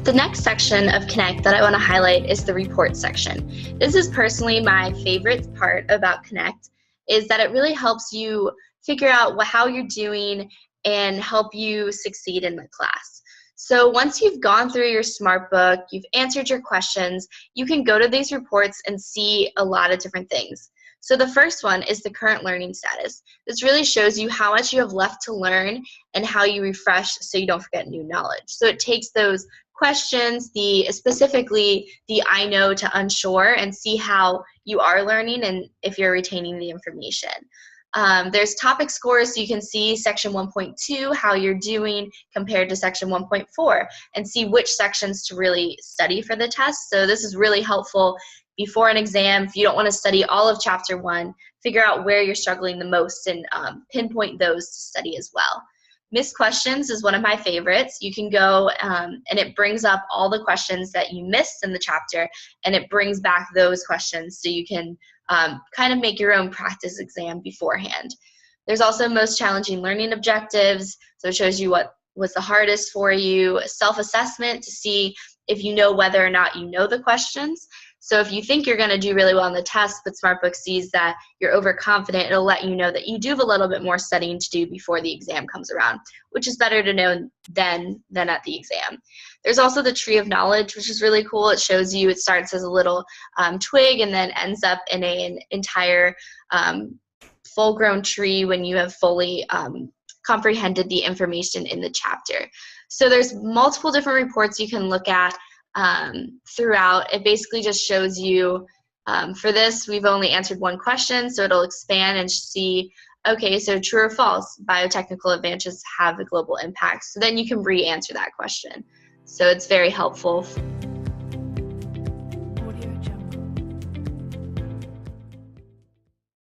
The next section of Connect that I want to highlight is the report section. This is personally my favorite part about Connect, is that it really helps you figure out how you're doing and help you succeed in the class. So once you've gone through your SmartBook, you've answered your questions, you can go to these reports and see a lot of different things. So the first one is the current learning status. This really shows you how much you have left to learn and how you refresh so you don't forget new knowledge. So it takes those questions, specifically the I know to unsure, and see how you are learning and if you're retaining the information. There's topic scores, so you can see section 1.2, how you're doing compared to section 1.4, and see which sections to really study for the test. So this is really helpful before an exam. If you don't want to study all of chapter 1, figure out where you're struggling the most and pinpoint those to study as well. Missed questions is one of my favorites. You can go and it brings up all the questions that you missed in the chapter, and it brings back those questions so you can kind of make your own practice exam beforehand. There's also most challenging learning objectives, so it shows you what was the hardest for you. Self-assessment to see if you know whether or not you know the questions. So if you think you're going to do really well on the test, but SmartBook sees that you're overconfident, it'll let you know that you do have a little bit more studying to do before the exam comes around, which is better to know than at the exam. There's also the tree of knowledge, which is really cool. It shows you, it starts as a little twig and then ends up in an entire full-grown tree when you have fully comprehended the information in the chapter. So there's multiple different reports you can look at throughout. It basically just shows you, for this, we've only answered one question, so it'll expand and see, okay, so true or false, biotechnical advances have a global impact. So then you can re-answer that question. So it's very helpful